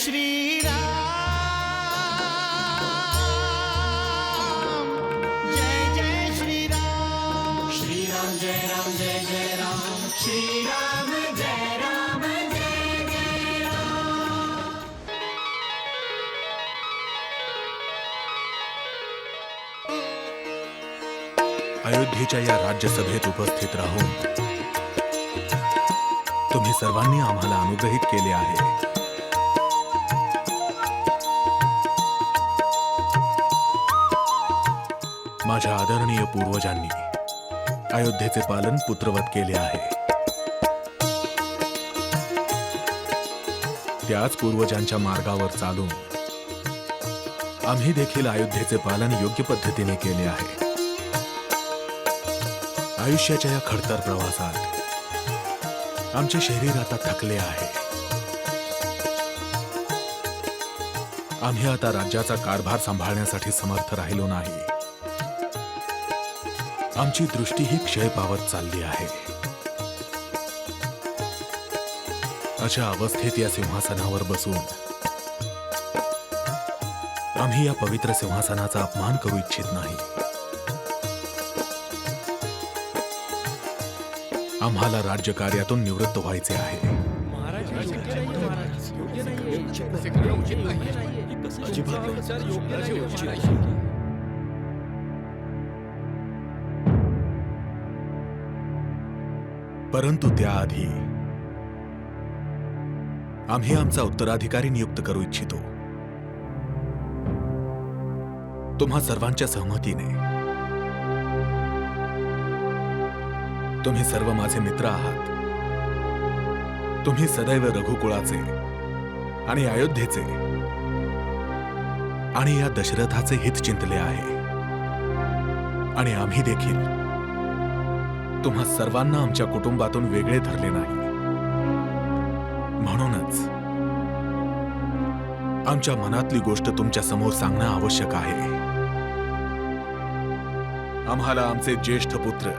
श्री राम, जय श्री राम, श्री राम जय राम, जय राम, श्री राम जय राम, जय राम। अयोध्येच्या या राज्यसभेत उपस्थित राहून तुम्ही सर्वांनी आम्हाला अनुग्रहित केले आहे. माझ्या आदरणीय पूर्वजांनी अयोध्येचे पालन पुत्रवत केले आहे. त्याच पूर्वजांच्या मार्गावर चालून आम्ही देखील अयोध्येचे पालन योग्य पद्धतीने केले आहे. आयुष्याच्या या खडतर प्रवासात आमचे शरीर आता थकले आहे. आम्ही आता राज्याचा कारभार सांभाळण्यासाठी समर्थ राहिलो नाही. आमची दृष्टीही क्षय पावत चालली आहे. अशा अवस्थेत या सिंहासनावर बसून आम्ही या पवित्र सिंहासनाचा अपमान करू इच्छित नाही. आम्हाला राज्यकार्यातून निवृत्त व्हायचे आहे. परंतु त्याआधी आम्ही आमचा उत्तराधिकारी नियुक्त करू इच्छितो. तुम्हा सर्वांच्या सहमतीने. तुम्ही सर्व माझे मित्र आहात. तुम्ही सदैव रघुकुळाचे आणि अयोध्येचे आणि या दशरथाचे हित चिंतले आहे. आणि आम्ही देखील तुम्हा सर्वांना आमच्या कुटुंबातून वेगळे धरले नाही. म्हणूनच आमच्या मनातली गोष्ट तुमच्या समोर सांगणं आवश्यक आहे. आम्हाला आमचे ज्येष्ठ पुत्र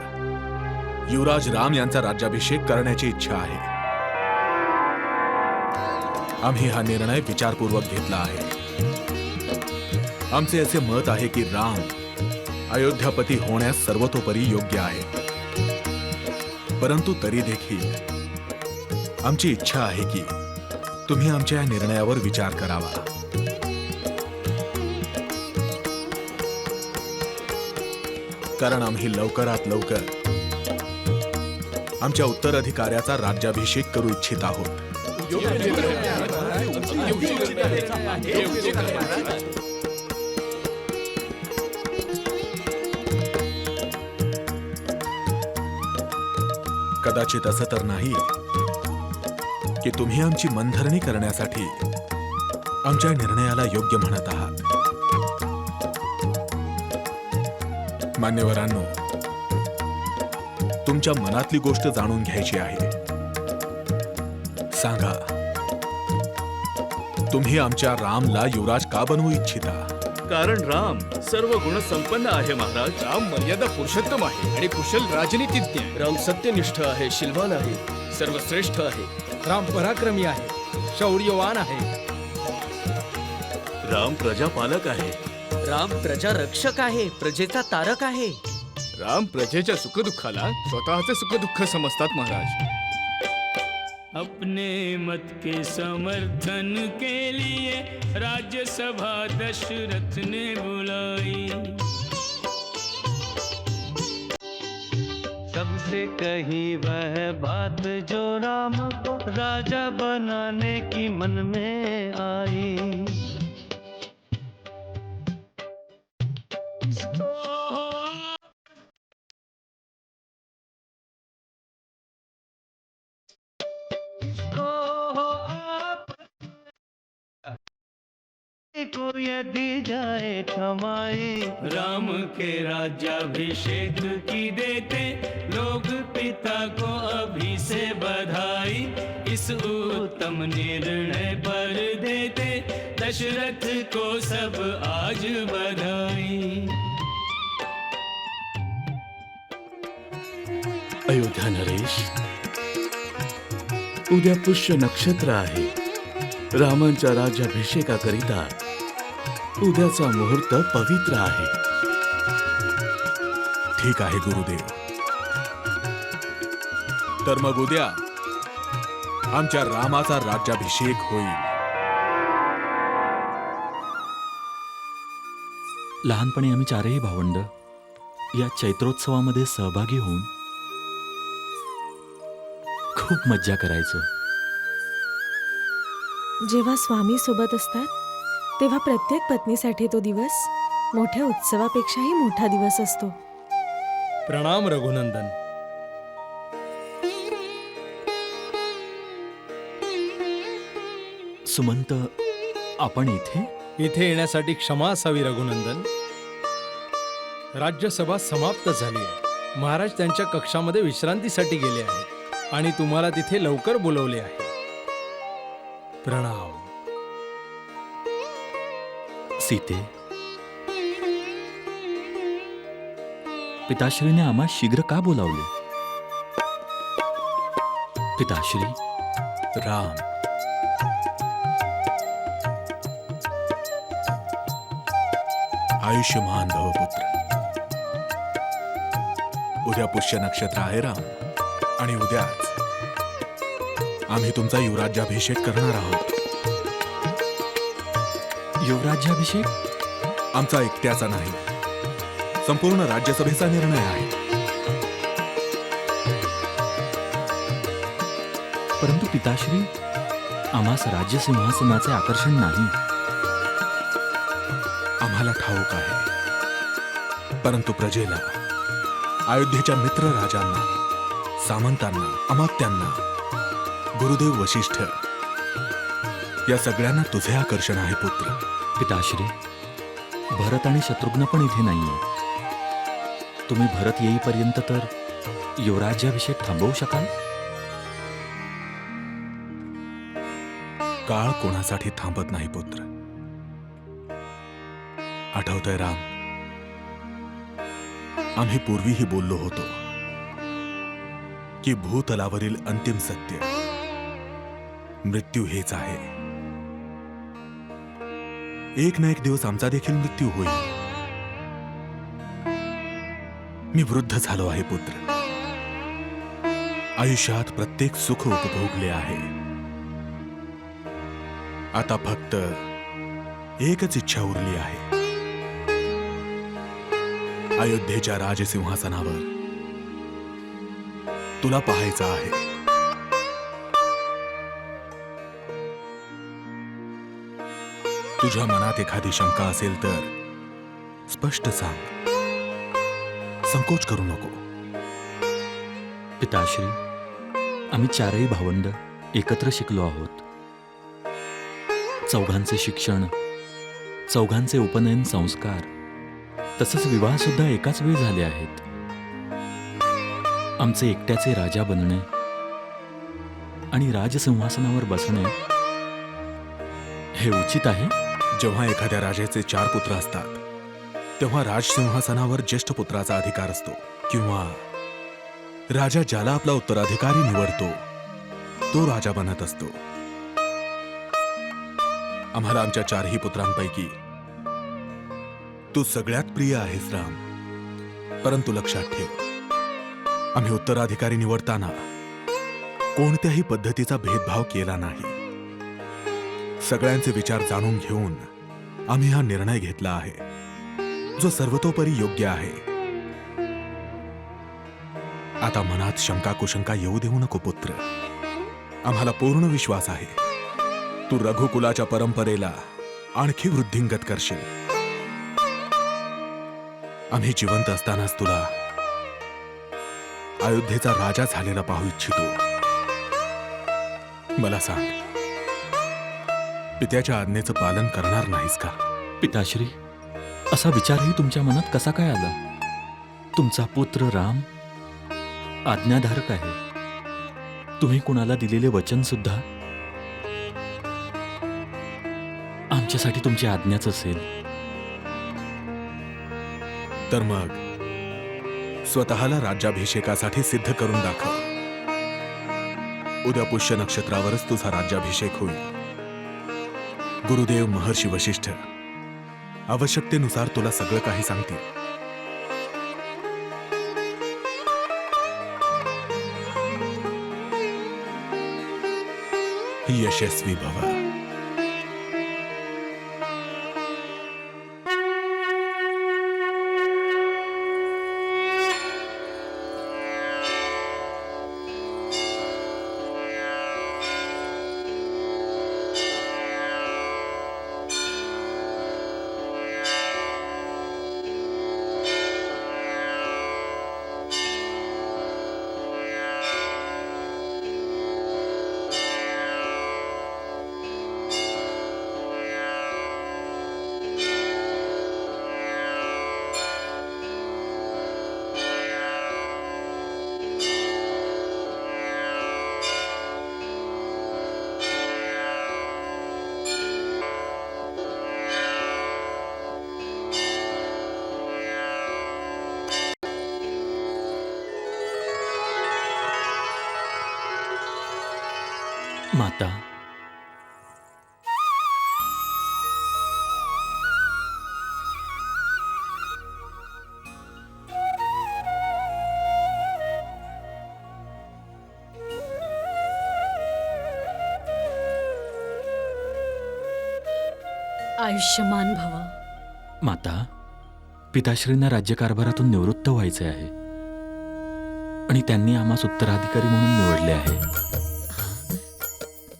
युवराज राम यांचा राज्याभिषेक करण्याची इच्छा आहे. आम्ही हा निर्णय विचारपूर्वक घेतला आहे. आमचे असे मत आहे की राम अयोध्यापती होण्यास सर्वतोपरी योग्य आहे. परंतु तरी देखील आमची इच्छा आहे की तुम्ही आमच्या या निर्णयावर विचार करावा. कारण आम्ही लवकरात लवकर आमच्या उत्तराधिकाऱ्याचा राज्याभिषेक करू इच्छित आहोत. कदाचित असं तर नाही की तुम्ही आमची मनधरणी करण्यासाठी आमच्या निर्णयाला योग्य म्हणत आहात. मान्यवरांनो, तुमच्या मनातली गोष्ट जाणून घ्यायची आहे. सांगा, तुम्ही आमच्या रामला युवराज का बनवू इच्छिता? कारण राम सर्व गुण संपन्न आहे महाराज. राम मर्यादा पुरुषोत्तम आहे आणि कुशल राजनीतिज्ञ आहे. राम सत्यनिष्ठ आहे, शीलवान आहे, सर्वश्रेष्ठ आहे. राम पराक्रमी आहे, शौर्यवान आहे. राम प्रजापालक आहे. राम प्रजा रक्षक आहे, प्रजेचा तारक आहे. राम प्रजेच्या सुखदुःखाला स्वतःचे सुखदुःख समजतात महाराज. अपने मत के समर्थन के लिए राज्यसभा दशरथ ने बुलाई. सबसे कही वह बात जो राम को राजा बनाने की मन में आई. को यदि जाए क्षमाई. राम के राज्याभिषेक की देते लोग पिता को अभी से बधाई. इस उत्तम निर्णय पर देते दशरथ को सब आज बधाई. अयोध्या नरेश, उद्या पुष्य नक्षत्र आहे. रामांच्या राज्याभिषेकाकरिता उद्याचा मुहूर्त पवित्र आहे. ठीक आहे गुरुदेव. तर मग उद्या आमच्या रामाचा राज्याभिषेक होईल. लहानपणी आम्ही चारही भावंड या चैत्रोत्सवामध्ये सहभागी होऊन खूप मज्जा करायचो. जेव्हा स्वामी सोबत असतात तेव्हा प्रत्येक पत्नीसाठी तो दिवस मोठ्या उत्सवापेक्षाही मोठा दिवस असतो. प्रणाम रघुनंदन. सुमंत, आपण इथे? इथे येण्यासाठी क्षमा असावी रघुनंदन. राज्यसभा समाप्त झाली आहे. महाराज त्यांच्या कक्षामध्ये विश्रांतीसाठी गेले आहेत आणि तुम्हाला तिथे लवकर बोलवले आहे. प्रणाम. सीते, पिताश्रीने आम्हा शीघ्र का बोलावले? पिताश्री. राम, आयुष्यमान भव पुत्र. उद्या पुष्य नक्षत्र आहे राम, आणि उद्याच आम्ही तुमचा युवराज्याभिषेक करणार आहोत. युवराज्याभिषेक? आमचा एकट्याचा नाही, संपूर्ण राज्यसभेचा निर्णय आहे. परंतु पिताश्री, आम्हास राज्यसिंहासनाचे आकर्षण नाही. आम्हाला ठाऊक आहे, परंतु प्रजेला, अयोध्येच्या मित्र राजांना, सामंतांना, अमात्यांना, गुरुदेव वशिष्ठ या सगळ्यांना तुझे आकर्षण आहे पुत्र. पिताश्री, भरत आणि शत्रुघ्न पण इथे नाहीये. तुम्ही भरत येईपर्यंत तर युवराज्याभिषेक थांबवू शकाल? काळ कोणासाठी थांबत नाही पुत्र. आठवतंय राम, आम्ही पूर्वीही बोललो होतो की भूतलावरील अंतिम सत्य मृत्यू हेच आहे. एक ना एक दिवस आमचा देखील मृत्यू होईल. मी वृद्ध झालो आहे पुत्र. आयुष्यात प्रत्येक सुख उपभोगले आहे. आता फक्त एकच इच्छा उरली आहे. अयोध्येच्या राजसिंहासनावर तुला पाहायचं आहे. तुझ्या मनात एखादी शंका असेल तर स्पष्ट सांग. संकोच करू नको. पिताश्री, आम्ही चारही भावंड एकत्र शिकलो आहोत. चौघांचे शिक्षण, चौघांचे उपनयन संस्कार, तसंच विवाह सुद्धा एकाच वेळी झाले आहेत. आमचे एकट्याचे राजा बनणे आणि राजसिंहासनावर बसणे हे उचित आहे. जेव्हा एखाद्या राजाचे 4 पुत्र असतात तेव्हा राजसिंहासनावर ज्येष्ठ पुत्राचा अधिकार असतो, किंवा राजा ज्याला आपला उत्तराधिकारी निवडतो तो राजा बनत असतो. आम्हाला आमच्या 4ही पुत्रांपैकी तू सगळ्यात प्रिय आहेस राम. परंतु लक्षात ठेव, आम्ही उत्तराधिकारी निवडताना कोणत्याही पद्धतीचा भेदभाव केला नाही. सगळ्यांचे विचार जाणून घेऊन आम्ही हा निर्णय घेतला आहे, जो सर्वतोपरी योग्य आहे. आता मनात शंका कुशंका येऊ देऊ नको पुत्र. आम्हाला पूर्ण विश्वास आहे तू रघुकुलाच्या परंपरेला आणखी वृद्धिंगत करशील. आम्ही जिवंत असतानाच तुला अयोध्येचा राजा झालेला पाहू इच्छितो. मला सांग, पित्याच्या आज्ञेचं पालन करणार नाहीस का? पिताश्री, असा विचारही तुमच्या मनात कसा काय आला? तुमचा पुत्र राम आज्ञाधारक आहे. तुम्ही कुणाला दिलेले वचन सुद्धा आमच्यासाठी तुमची आज्ञाच असेल. तर मग स्वतःला राज्याभिषेकासाठी सिद्ध करून दाखव. उद्या पुष्य नक्षत्रावरच तुझा राज्याभिषेक होईल. गुरुदेव महर्षी वशिष्ठ आवश्यकतेनुसार तुला सगळं काही सांगतील. यशस्वी भव. माता, आयुष्यमान भव. माता, पिताश्रींना राज्यकारभारातून निवृत्त व्हायचे आहे आणि त्यांनी आम्हास उत्तराधिकारी म्हणून निवडले आहे.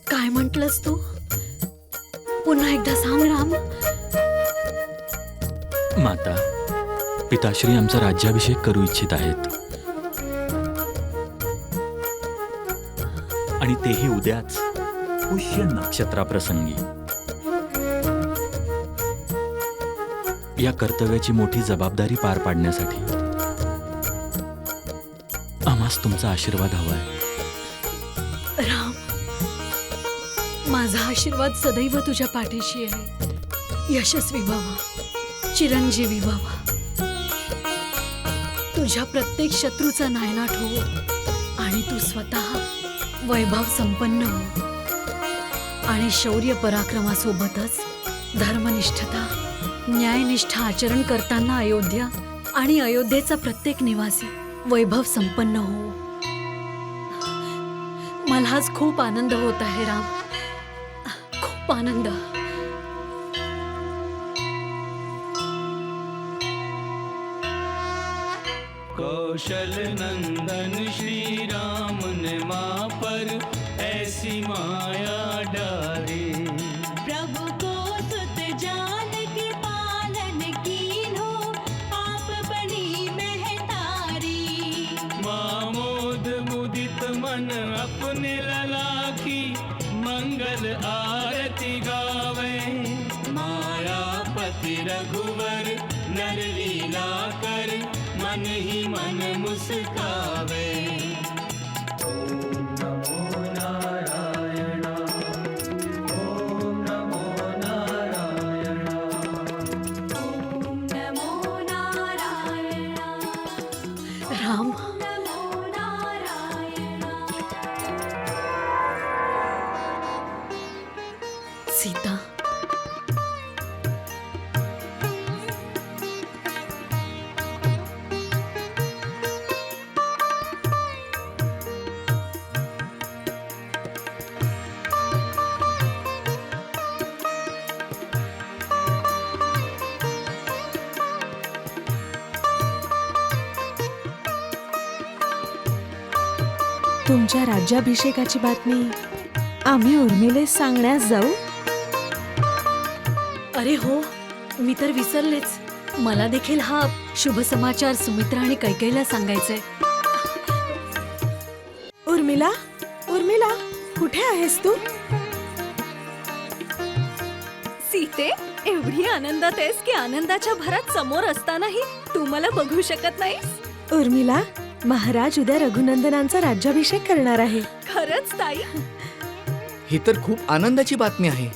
काय म्हटलंस तू? पुन्हा एकदा सांग राम. माता, पिताश्री आमचा राज्याभिषेक करू इच्छित आहेत आणि तेही उद्याच पुष्य नक्षत्राप्रसंगी. या कर्तव्याची मोठी जबाबदारी पार पाडण्यासाठी आम्हास तुमचा आशीर्वाद हवाय. राम, माझा आशीर्वाद सदैव तुझ्या पाठीशी आहे. यशस्वी भव, चिरंजीवी भव. तुझ्या प्रत्येक शत्रूचा नायनाट हो आणि तू स्वतः वैभव संपन्न हो आणि शौर्य पराक्रमासोबतच धर्मनिष्ठता, न्यायनिष्ठ आचरण करताना अयोध्या आणि अयोध्येचा प्रत्येक निवासी वैभव संपन्न हो. मला आज खूप आनंद होत आहे राम, खूप आनंद. कौशल नंदन श्री राम ने माँ पर ऐसी माया डाली. प्रभु को सुत जान के पालन कीन्हो, आप बनी महतारी. मामोद मुदित मन अपने ललाखी, मंगल आरती गावे. मायापति रघुवर नर लीला कर, मन ही मन मुस्कावे. राम, सीता, तुमच्या राज्याभिषेकाची बातमी आम्ही उर्मिलेस सांगण्यास जाऊ. अरे हो, मी तर विसरलेच. मला देखील हा शुभ समाचार सुमित्रा आणि कैकेयीला सांगायचंय. उर्मिला, उर्मिला, कुठे आहेस तू? सीते, एवढी आनंदात आहेस की आनंदाच्या भरात समोर असतानाही तू मला बघू शकत नाहीस. उर्मिला, महाराज उद्या रघुनंदनांचा राज्याभिषेक करणार आहे. खरंच ताई? ही तर खूप आनंदाची बातमी आहे.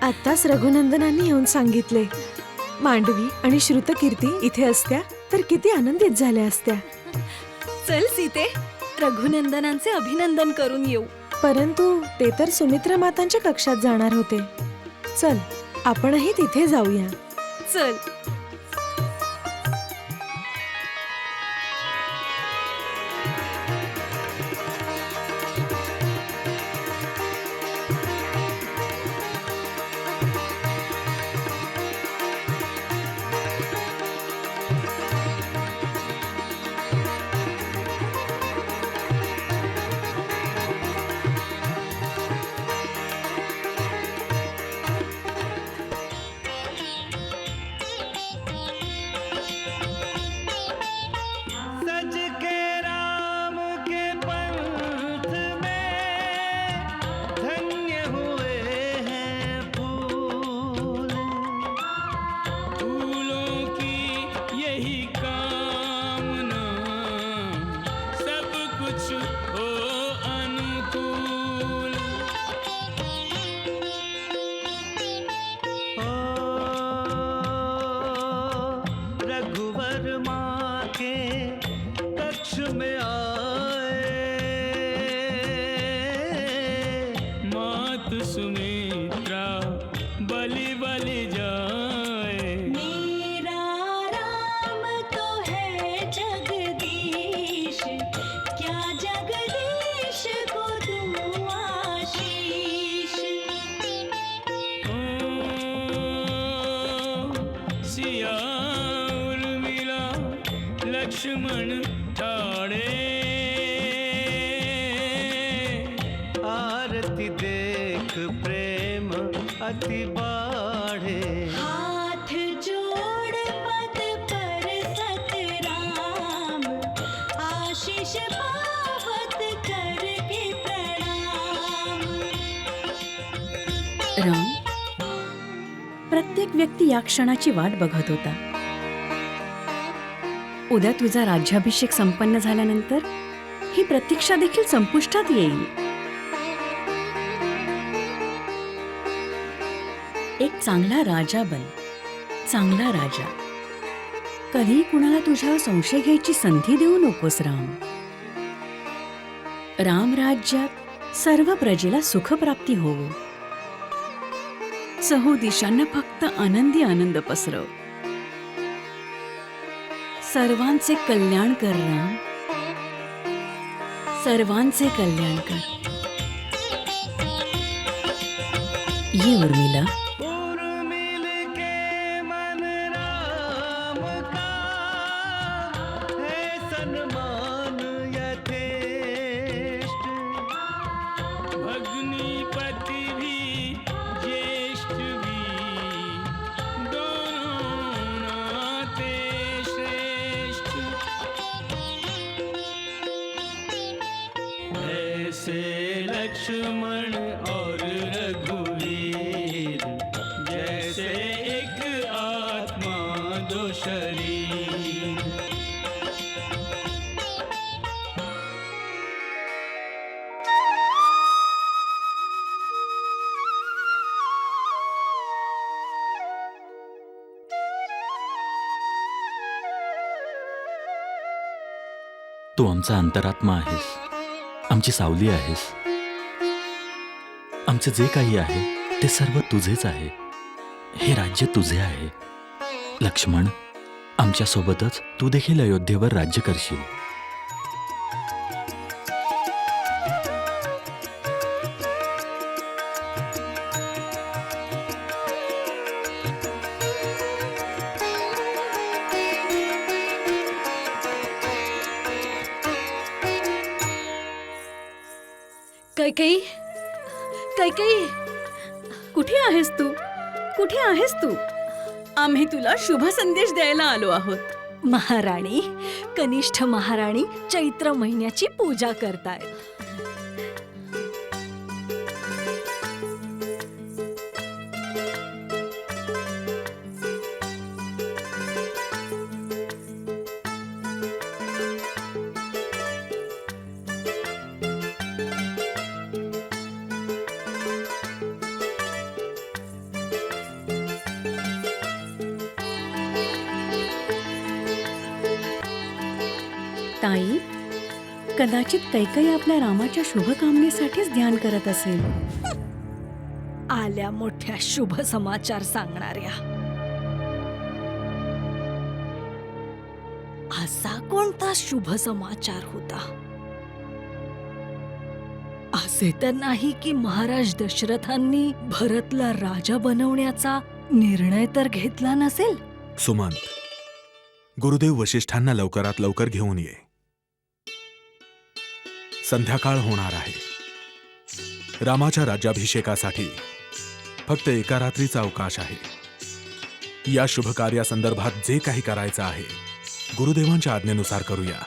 आत्ताच रघुनंदनांनी येऊन सांगितले. मांडवी आणि श्रुतकीर्ती इथे असत्या तर किती आनंदित झाल्या असत्या. चल सीते, रघुनंदनांचे अभिनंदन करून येऊ. परंतु ते तर सुमित्रा मातांच्या कक्षात जाणार होते. चल आपणही तिथे जाऊया. चल. सज के राम के पंथ में धन्य हुए हैं फूल, फूलों की यही कामना, सब कुछ हो अनुकूल. रघुवर माँ के कक्ष में आए, मात सुमित्रा बलि बलि जाए. मेरा राम तो है जगदीश, क्या जगदीश को दूं आशीष. सिया उर्मिला लक्ष्मण ठाड़े, आरती देख प्रेम अति बाढ़े. हाथ जोड़ पद पर सतराम, आशीष पावत करके प्रणाम. राम, प्रत्येक व्यक्ती या क्षणाची वाट बघत होता. उद्या तुझा राज्याभिषेक संपन्न झाल्यानंतर ही प्रतीक्षा देखील संपुष्टात येईल. एक चांगला राजा बन, चांगला राजा. कधी कुणाला तुझ्यावर संशय घ्यायची संधी देऊ नकोस राम. राम राज्यात सर्व प्रजेला सुखप्राप्ती होवो. चहू दिशांना फक्त आनंदी आनंद पसरव. सर्वांचे कल्याण कर राम, सर्वांचे कल्याण कर. ये उर्मिला. उर्मिल के मन राम का है सन्मान यथेष्ट, भग्नीपति भी ज्येष्ठ भी, दोनों नाते श्रेष्ठ. ऐसे लक्ष्मण और रघुवीर, जैसे एक आत्मा दो शरीर. तू आमचा अंतरात्मा आहेस, आमची सावली आहेस. आमचे जे काही आहे ते सर्व तुझेच आहे. हे राज्य तुझे आहे. लक्ष्मण, आमच्या सोबतच तू देखील अयोध्येवर राज्य करशील. कैकेयी, कैकेयी, कुठे आहेस तू? कुठे आहेस तू? आम्ही तुला शुभ संदेश द्यायला आलो आहोत. महाराणी, कनिष्ठ महाराणी चैत्र महिन्याची पूजा करतायत. ताई, कदाचित कैकेयी आपल्या रामाच्या शुभकामनेसाठीच ध्यान करत असेल. आल्या मोठ्या शुभ समाचार सांगणाऱ्या. असा कोणता शुभ समाचार होता? असे तर नाही की महाराज दशरथांनी भरतला राजा बनवण्याचा निर्णय तर घेतला नसेल? सुमंत, गुरुदेव वशिष्ठांना लवकरात लवकर घेऊन ये. संध्याकाळ होणार आहे. रामाच्या राज्याभिषेकासाठी फक्त एका रात्रीचा अवकाश आहे. या शुभ कार्यासंदर्भात जे काही करायचं आहे गुरुदेवांच्या आज्ञेनुसार करूया.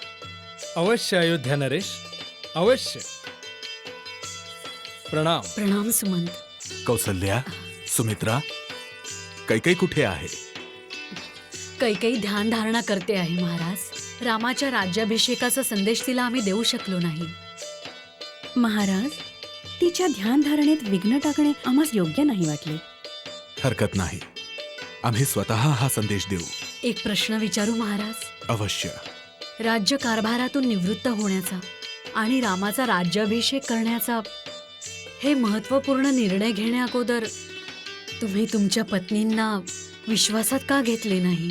अवश्य अयोध्या नरेश, अवश्य. प्रणाम. प्रणाम सुमंत. कौसल्या, सुमित्रा, कैकेयी कुठे आहे? कैकेयी ध्यान धारणा करते आहे महाराज. रामाच्या राज्याभिषेकाचा संदेश तिला आम्ही देऊ शकलो नाही. महाराज, तिच्या ध्यानधारणेत विघ्न टाकणे आम्हास योग्य नाही वाटले. हरकत नाही, आम्ही स्वतः हा संदेश देऊ. एक प्रश्न विचारू महाराज? अवश्य. राज्य कारभारातून निवृत्त होण्याचा आणि रामाचा राज्याभिषेक करण्याचा हे महत्त्वपूर्ण निर्णय घेण्याअगोदर तुम्ही तुमच्या पत्नींना विश्वासात का घेतले नाही?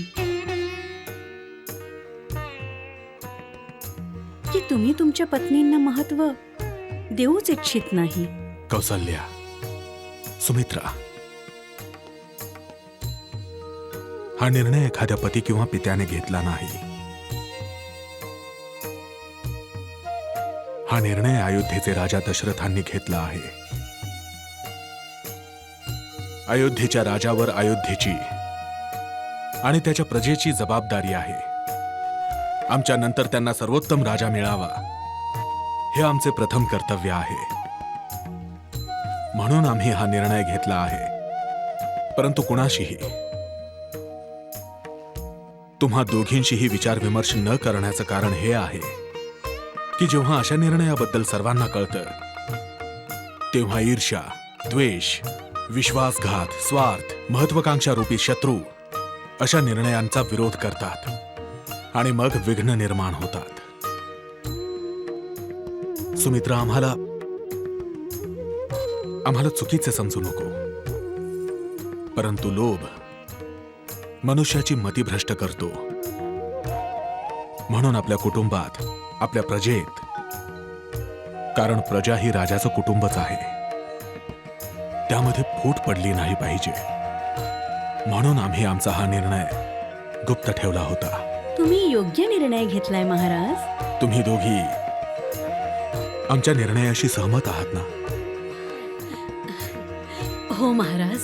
की तुम्ही तुमच्या पत्नींना महत्व देऊच इच्छित नाही. कौसल्या, सुमित्रा, हा निर्णय एखाद्या पती किंवा पित्याने घेतला नाही. हा निर्णय अयोध्येचे राजा दशरथांनी घेतला आहे. अयोध्येच्या राजावर अयोध्येची आणि त्याच्या प्रजेची जबाबदारी आहे. आमच्या नंतर त्यांना सर्वोत्तम राजा मिळावा हे आमचे प्रथम कर्तव्य आहे. म्हणून आम्ही हा निर्णय घेतला आहे. परंतु कुणाशीही, तुम्हा दोघींशीही विचारविमर्श न करण्याचं कारण हे आहे की जेव्हा अशा निर्णयाबद्दल सर्वांना कळतं तेव्हा ईर्ष्या, द्वेष, विश्वासघात, स्वार्थ, महत्वाकांक्षा रूपी शत्रू अशा निर्णयांचा विरोध करतात आणि मग विघ्न निर्माण होतात. सुमित्रा, आम्हाला चुकीचे समजू नको, परंतु लोभ मनुष्याची मती भ्रष्ट करतो. म्हणून आपल्या कुटुंबात, आपल्या प्रजेत, कारण प्रजा ही राजाचं कुटुंबच आहे, त्यामध्ये फूट पडली नाही पाहिजे. म्हणून आम्ही आमचा हा निर्णय गुप्त ठेवला होता. तुम्ही योग्य निर्णय घेतलाय महाराज. तुम्ही दोघी आमच्या निर्णयाशी सहमत आहात ना? हो महाराज.